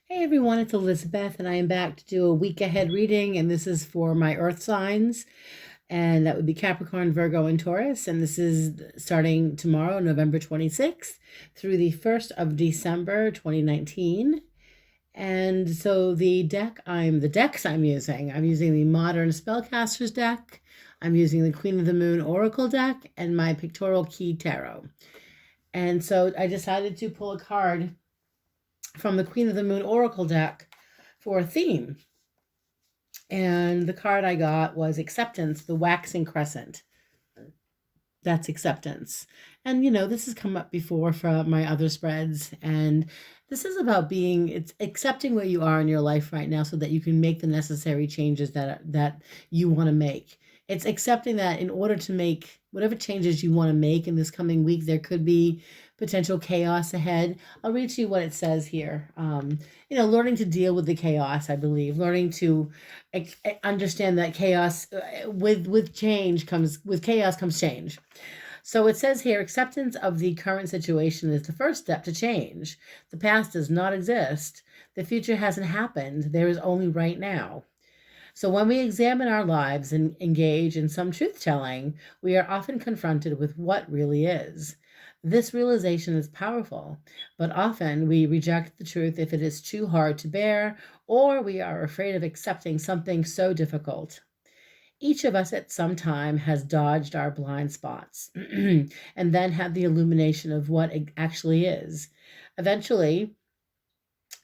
Hey everyone, it's Elizabeth, and I am back to do a week ahead reading, and this is for my earth signs, and that would be Capricorn, Virgo, and Taurus. And this is starting tomorrow, November 26th, through the 1st of December 2019. And so the decks I'm using the Modern Spellcasters deck, I'm using the Queen of the Moon Oracle deck, and my Pictorial Key Tarot. And so I decided to pull a card from the Queen of the Moon Oracle deck for a theme. And the card I got was Acceptance, the Waxing Crescent. That's acceptance. And, this has come up before from my other spreads. And this is about it's accepting where you are in your life right now so that you can make the necessary changes that you want to make. It's accepting that in order to make whatever changes you want to make in this coming week, there could be potential chaos ahead. I'll read to you what it says here. Learning to deal with the chaos, I believe, learning to understand that chaos with chaos comes change. So it says here, acceptance of the current situation is the first step to change. The past does not exist. The future hasn't happened. There is only right now. So when we examine our lives and engage in some truth-telling, we are often confronted with what really is. This realization is powerful, but often we reject the truth if it is too hard to bear, or we are afraid of accepting something so difficult. Each of us at some time has dodged our blind spots and then had the illumination of what it actually is. Eventually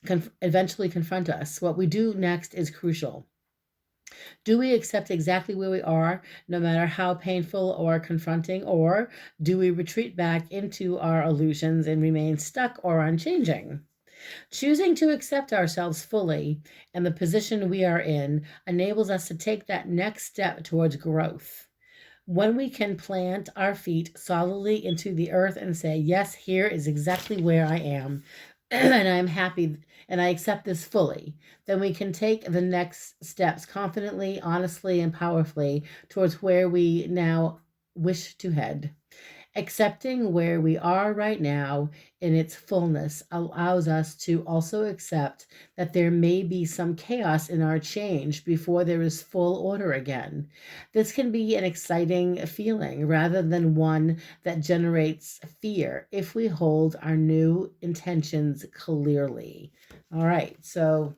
confront us. What we do next is crucial. Do we accept exactly where we are, no matter how painful or confronting, or do we retreat back into our illusions and remain stuck or unchanging? Choosing to accept ourselves fully and the position we are in enables us to take that next step towards growth. When we can plant our feet solidly into the earth and say, yes, here is exactly where I am, and I'm happy and I accept this fully, then we can take the next steps confidently, honestly, and powerfully towards where we now wish to head. Accepting where we are right now in its fullness allows us to also accept that there may be some chaos in our change before there is full order again. This can be an exciting feeling rather than one that generates fear if we hold our new intentions clearly. All right, so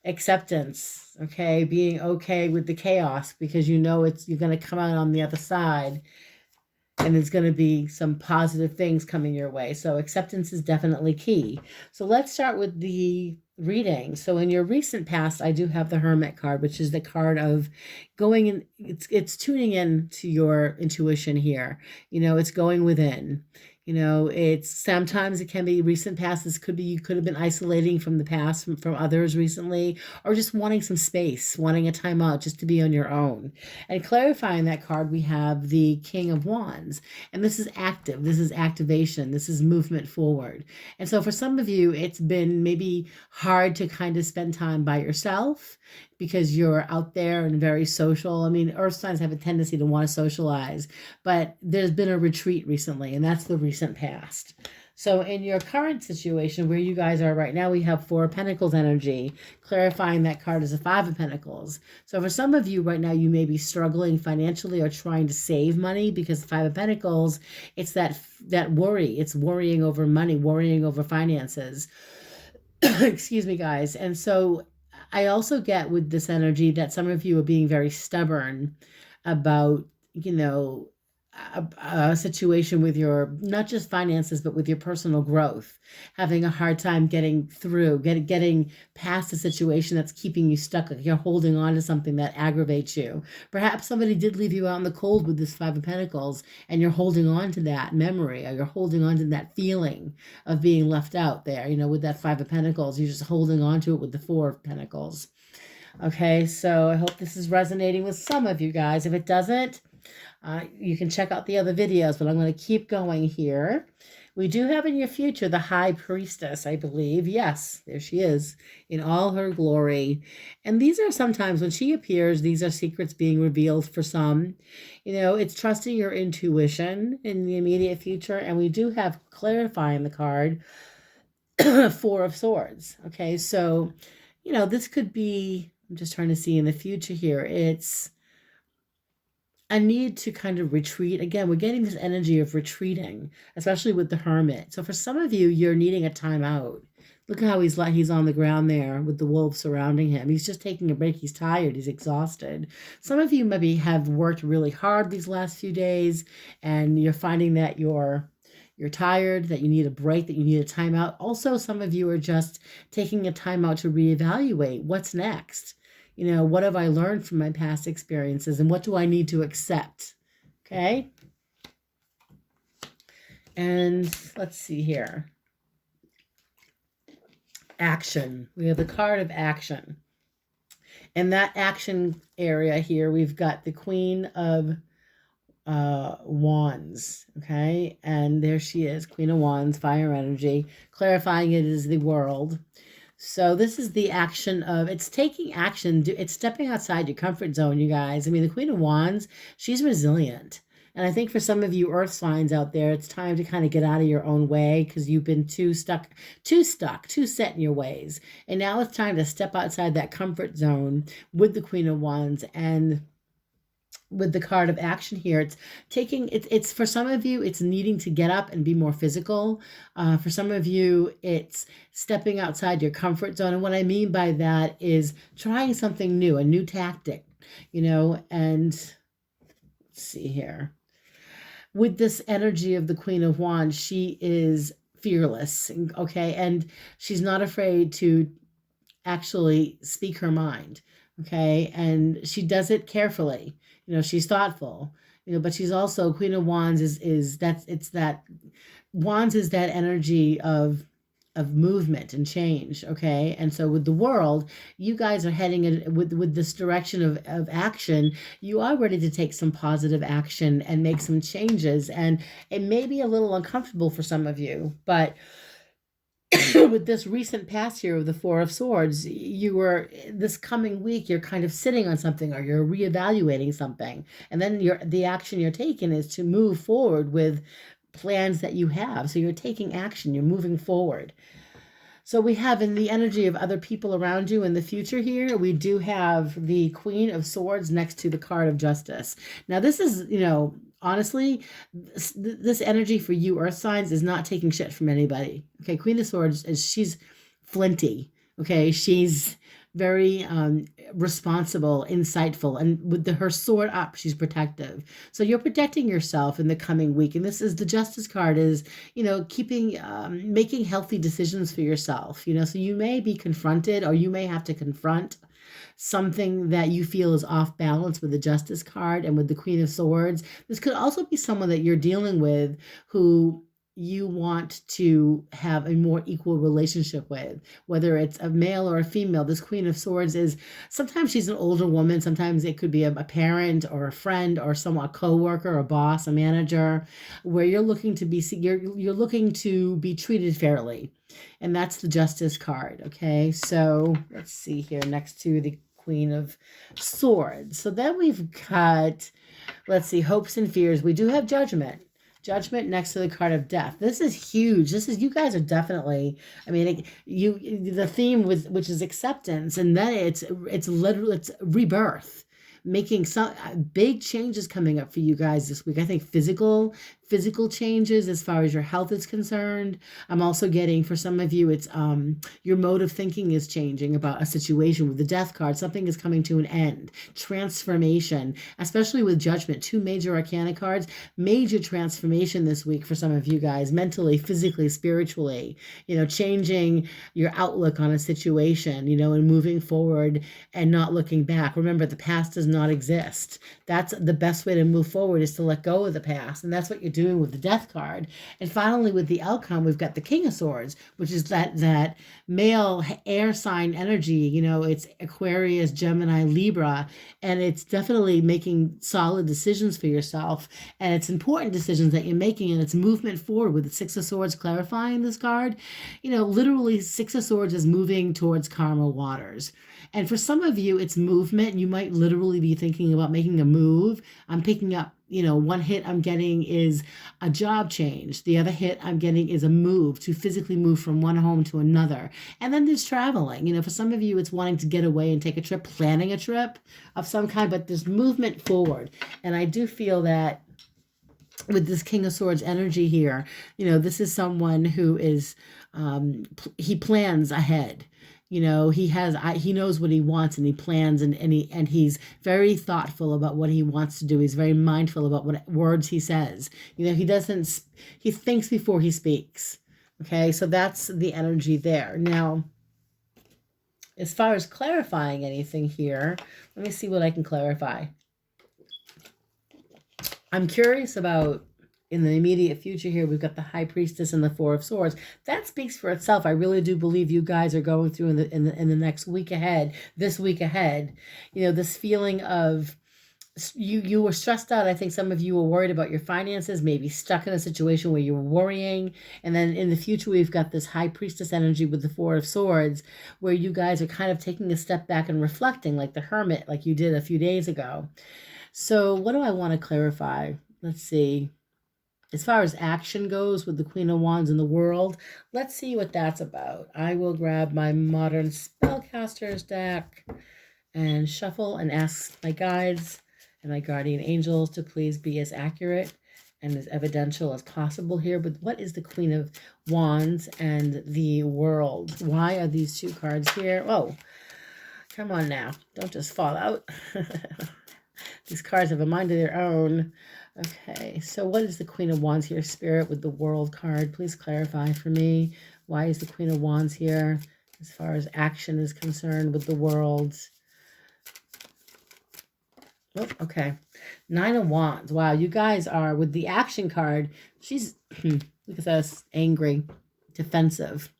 acceptance, okay, being okay with the chaos because you're going to come out on the other side and there's going to be some positive things coming your way. So acceptance is definitely key. So let's start with the reading. So in your recent past, I do have the Hermit card, which is the card of going in. It's tuning in to your intuition here. It's going within. It's sometimes it can be recent past. This could be you could have been isolating from the past from others recently, or just wanting some space, wanting a time out just to be on your own. And clarifying that card, we have the King of Wands. And this is active. This is activation. This is movement forward. And so for some of you, it's been maybe hard to kind of spend time by yourself because you're out there and very social. I mean, earth signs have a tendency to want to socialize, but there's been a retreat recently, and that's the recent past. So in your current situation where you guys are right now, we have Four of Pentacles energy, clarifying that card as a Five of Pentacles. So for some of you right now, you may be struggling financially or trying to save money because the Five of Pentacles, it's that worry. It's worrying over money, worrying over finances. Excuse me, guys. And so I also get with this energy that some of you are being very stubborn about, a situation with your, not just finances, but with your personal growth, having a hard time getting through, getting past a situation that's keeping you stuck. Like you're holding on to something that aggravates you. Perhaps somebody did leave you out in the cold with this Five of Pentacles, and you're holding on to that memory, or you're holding on to that feeling of being left out there, with that Five of Pentacles. You're just holding on to it with the Four of Pentacles. Okay, so I hope this is resonating with some of you guys. If it doesn't, you can check out the other videos, but I'm going to keep going here. We do have in your future the High Priestess, I believe. Yes, there she is in all her glory. And these are sometimes when she appears, these are secrets being revealed for some. It's trusting your intuition in the immediate future. And we do have clarifying the card Four of Swords. Okay, so, this could be, I'm just trying to see in the future here. It's a need to kind of retreat. Again, we're getting this energy of retreating, especially with the Hermit. So for some of you, you're needing a timeout. Look how he's on the ground there with the wolves surrounding him. He's just taking a break. He's tired. He's exhausted. Some of you maybe have worked really hard these last few days, and you're finding that you're tired, that you need a break, that you need a timeout. Also, some of you are just taking a timeout to reevaluate what's next. What have I learned from my past experiences, and what do I need to accept? Okay. And let's see here. Action. We have the card of action. In that action area here, we've got the Queen of Wands. Okay. And there she is, Queen of Wands, fire energy, clarifying it is the world. So this is the action of, it's taking action. It's stepping outside your comfort zone, you guys. I mean, the Queen of Wands, she's resilient. And I think for some of you earth signs out there, it's time to kind of get out of your own way because you've been too set in your ways. And now it's time to step outside that comfort zone with the Queen of Wands. And with the card of action here, it's for some of you, it's needing to get up and be more physical. For some of you, it's stepping outside your comfort zone. And what I mean by that is trying something new, a new tactic, and let's see here. With this energy of the Queen of Wands, she is fearless, okay? And she's not afraid to actually speak her mind, okay? And she does it carefully. She's thoughtful, but she's also, Queen of Wands Wands is that energy of movement and change, okay? And so with the world, you guys are heading in with this direction of action. You are ready to take some positive action and make some changes. And it may be a little uncomfortable for some of you, but with this recent past here of the Four of Swords, this coming week, you're kind of sitting on something or you're reevaluating something. And then the action you're taking is to move forward with plans that you have. So you're taking action, you're moving forward. So we have in the energy of other people around you in the future here, we do have the Queen of Swords next to the card of Justice. Now this is, honestly, this energy for you earth signs is not taking shit from anybody. Okay, Queen of Swords, she's flinty. Okay, she's very responsible, insightful, and with her sword up, she's protective. So you're protecting yourself in the coming week. And this is the Justice card is, keeping, making healthy decisions for yourself, so you may be confronted or you may have to confront something that you feel is off balance with the Justice card and with the Queen of Swords. This could also be someone that you're dealing with who you want to have a more equal relationship with, whether it's a male or a female. This Queen of Swords is, sometimes she's an older woman, sometimes it could be a parent or a friend or someone, a co-worker, a boss, a manager, where you're looking to be you're looking to be treated fairly. And that's the Justice card. Okay, so let's see here next to the Queen of Swords. So then we've got, let's see, hopes and fears. We do have Judgment. Judgment next to the card of Death. This is huge. You guys are definitely, I mean, the theme which is acceptance, and then it's rebirth, making some big changes coming up for you guys this week. I think physical changes as far as your health is concerned. I'm also getting, for some of you, it's your mode of thinking is changing about a situation. With the Death card, something is coming to an end. Transformation, especially with Judgment, 2 major arcana cards, major transformation this week for some of you guys, mentally, physically, spiritually, changing your outlook on a situation, and moving forward and not looking back. Remember, the past does not exist. That's the best way to move forward, is to let go of the past. And that's what you're doing with the Death card. And finally, with the outcome, we've got the King of Swords, which is that male air sign energy. It's Aquarius, Gemini, Libra, and it's definitely making solid decisions for yourself. And it's important decisions that you're making, and it's movement forward with the Six of Swords clarifying this card. Literally, Six of Swords is moving towards karma waters. And for some of you, it's movement. You might literally be thinking about making a move. I'm picking up one hit I'm getting is a job change. The other hit I'm getting is a move, to physically move from one home to another. And then there's traveling. For some of you, it's wanting to get away and take a trip, planning a trip of some kind, but there's movement forward. And I do feel that with this King of Swords energy here, this is someone who is, he plans ahead. He knows what he wants, and he plans, and he's very thoughtful about what he wants to do. He's very mindful about what words he says. He thinks before he speaks. Okay, so that's the energy there. Now, as far as clarifying anything here, let me see what I can clarify. I'm curious about, in the immediate future here, we've got the High Priestess and the Four of Swords. That speaks for itself. I really do believe you guys are going through in the next week ahead, this week ahead, this feeling of you were stressed out. I think some of you were worried about your finances, maybe stuck in a situation where you were worrying. And then in the future, we've got this High Priestess energy with the Four of Swords, where you guys are kind of taking a step back and reflecting, like the Hermit, like you did a few days ago. So what do I want to clarify? Let's see. As far as action goes with the Queen of Wands in the world, let's see what that's about. I will grab my Modern Spellcasters deck and shuffle and ask my guides and my guardian angels to please be as accurate and as evidential as possible here. But what is the Queen of Wands and the world? Why are these two cards here? Oh, come on now. Don't just fall out. These cards have a mind of their own. Okay, so what is the Queen of Wands here, Spirit, with the World card? Please clarify for me. Why is the Queen of Wands here as far as action is concerned with the World? Oh, okay. Nine of Wands. Wow, you guys are, with the action card, she's, look at this, angry, defensive.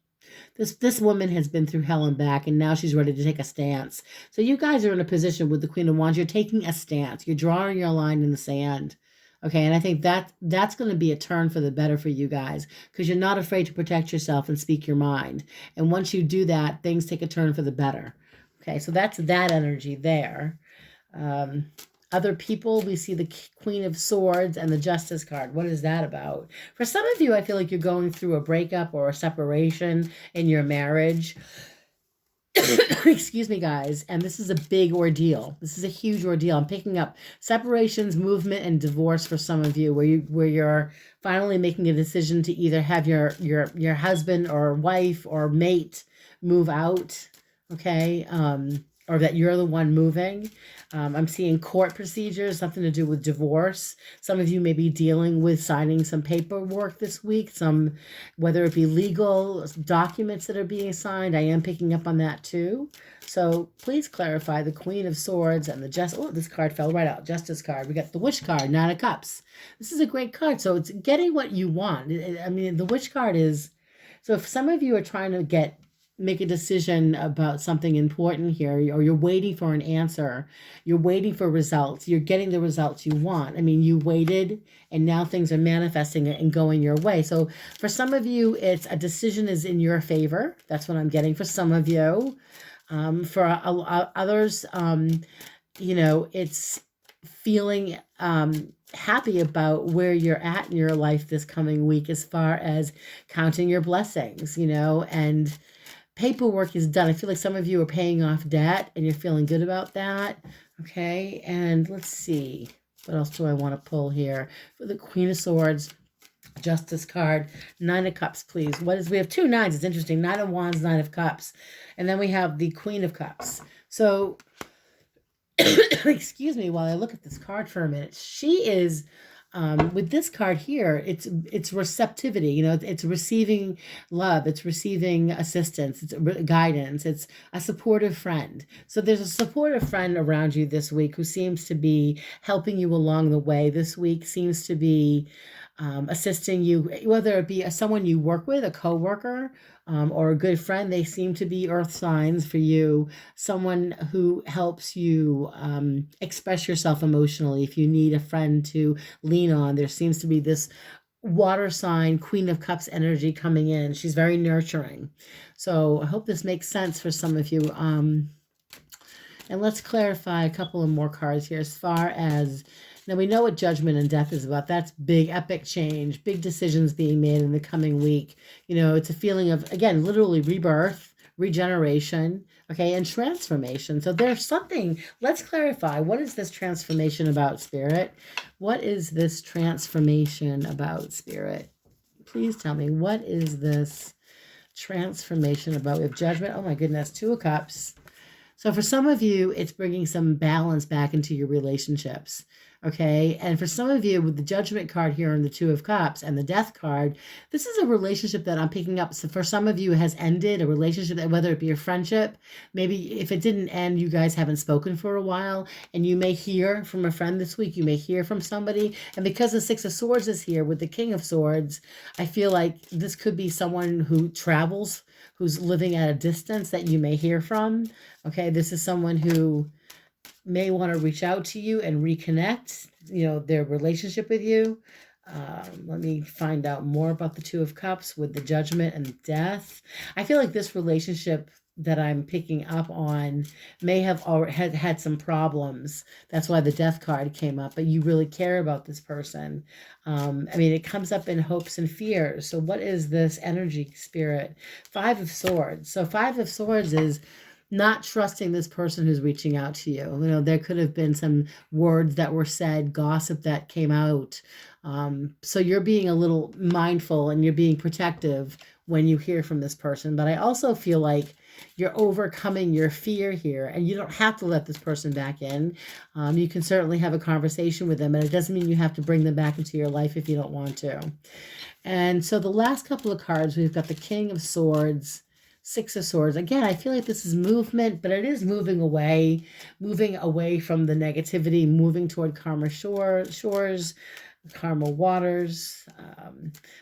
This woman has been through hell and back, and now she's ready to take a stance. So you guys are in a position with the Queen of Wands. You're taking a stance. You're drawing your line in the sand. Okay, and I think that's going to be a turn for the better for you guys, because you're not afraid to protect yourself and speak your mind. And once you do that, things take a turn for the better. Okay, so that's that energy there. Other people, we see the Queen of Swords and the Justice card. What is that about? For some of you, I feel like you're going through a breakup or a separation in your marriage. Excuse me, guys. And this is a big ordeal. This is a huge ordeal. I'm picking up separations, movement, and divorce for some of you, where you're finally making a decision to either have your husband or wife or mate move out, okay, or that you're the one moving. I'm seeing court procedures, something to do with divorce. Some of you may be dealing with signing some paperwork this week, whether it be legal documents that are being signed. I am picking up on that too. So please clarify the Queen of Swords and the this card fell right out. Justice card. We got the Witch card, Nine of Cups. This is a great card. So it's getting what you want. I mean, the Witch card is, so if some of you are trying to make a decision about something important here, or you're waiting for an answer, you're waiting for results, you're getting the results you want. I mean, you waited and now things are manifesting and going your way. So for some of you, it's a decision is in your favor. That's what I'm getting for some of you. For others, it's feeling happy about where you're at in your life this coming week, as far as counting your blessings, and paperwork is done. I feel like some of you are paying off debt and you're feeling good about that. Okay, and let's see. What else do I want to pull here? For the Queen of Swords, Justice card, Nine of Cups, please. We have two nines. It's interesting. Nine of Wands, Nine of Cups. And then we have the Queen of Cups. So, excuse me while I look at this card for a minute. She is... with this card here, it's receptivity, it's receiving love, it's receiving assistance, it's guidance, it's a supportive friend. So there's a supportive friend around you this week who seems to be helping you along the way. This week seems to be assisting you, whether it be someone you work with, a coworker, or a good friend. They seem to be earth signs for you, someone who helps you express yourself emotionally. If you need a friend to lean on, there seems to be this water sign, Queen of Cups energy coming in. She's very nurturing. So I hope this makes sense for some of you. And let's clarify a couple of more cards here as far as Now we know what judgment and death is about. That's big, epic change, big decisions being made in the coming week. It's a feeling of, again, literally rebirth, regeneration, okay, and transformation. So there's something, let's clarify. What is this transformation about, Spirit? What is this transformation about, Spirit? Please tell me, what is this transformation about? We have judgment. Oh my goodness, Two of Cups. So for some of you, it's bringing some balance back into your relationships, okay? And for some of you, with the Judgment card here and the Two of Cups and the Death card, this is a relationship that I'm picking up. So for some of you, it has ended, a relationship, that whether it be a friendship, maybe if it didn't end, you guys haven't spoken for a while, and you may hear from a friend this week, you may hear from somebody. And because the Six of Swords is here with the King of Swords, I feel like this could be someone who travels, who's living at a distance that you may hear from. Okay, this is someone who may want to reach out to you and reconnect, their relationship with you. Let me find out more about the Two of Cups with the Judgment and Death. I feel like this relationship that I'm picking up on may have already had some problems. That's why the Death card came up, but you really care about this person. It comes up in hopes and fears. So what is this energy, Spirit? Five of Swords. So Five of Swords is not trusting this person who's reaching out to you. There could have been some words that were said, gossip that came out. So you're being a little mindful and you're being protective when you hear from this person. But I also feel like you're overcoming your fear here, and you don't have to let this person back in. You can certainly have a conversation with them, and it doesn't mean you have to bring them back into your life if you don't want to. And so the last couple of cards, we've got the King of Swords, Six of Swords. Again, I feel like this is movement, but it is moving away from the negativity, moving toward calmer shores, calmer waters,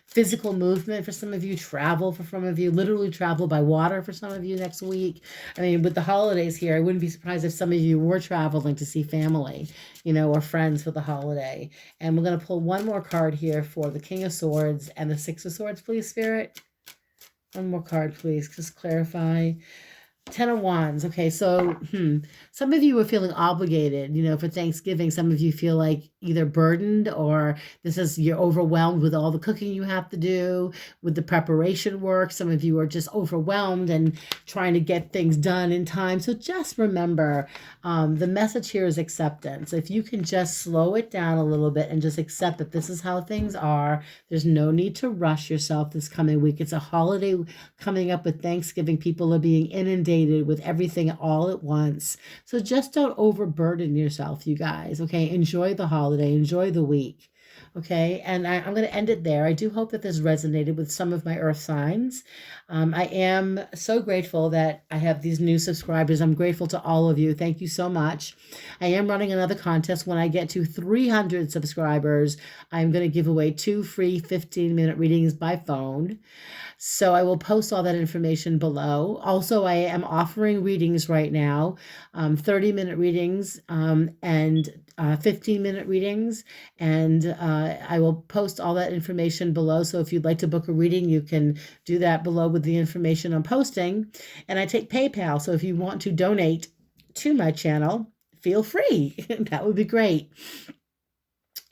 physical movement for some of you, travel for some of you, literally travel by water for some of you next week. With the holidays here, I wouldn't be surprised if some of you were traveling to see family, or friends for the holiday. And we're going to pull one more card here for the King of Swords and the Six of Swords, please, Spirit. One more card, please. Just clarify. Ten of Wands. Okay, so some of you are feeling obligated, for Thanksgiving. Some of you feel like either burdened, or you're overwhelmed with all the cooking you have to do, with the preparation work. Some of you are just overwhelmed and trying to get things done in time. So just remember, the message here is acceptance. If you can just slow it down a little bit and just accept that this is how things are, there's no need to rush yourself this coming week. It's a holiday coming up with Thanksgiving. People are being inundated with everything all at once. So just don't overburden yourself, you guys. Okay, enjoy the holiday, enjoy the week. Okay, and I'm going to end it there. I do hope that this resonated with some of my earth signs. I am so grateful that I have these new subscribers. I'm grateful to all of you. Thank you so much. I am running another contest. When I get to 300 subscribers, I'm going to give away 2 free 15-minute readings by phone. So I will post all that information below. Also, I am offering readings right now, 30-minute readings and 15-minute readings. And I will post all that information below. So if you'd like to book a reading, you can do that below with the information I'm posting. And I take PayPal. So if you want to donate to my channel, feel free. That would be great.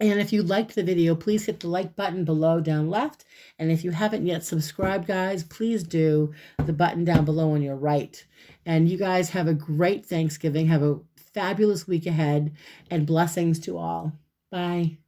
And if you liked the video, please hit the like button below down left. And if you haven't yet subscribed, guys, please do the button down below on your right. And you guys have a great Thanksgiving. Have a fabulous week ahead, and blessings to all. Bye.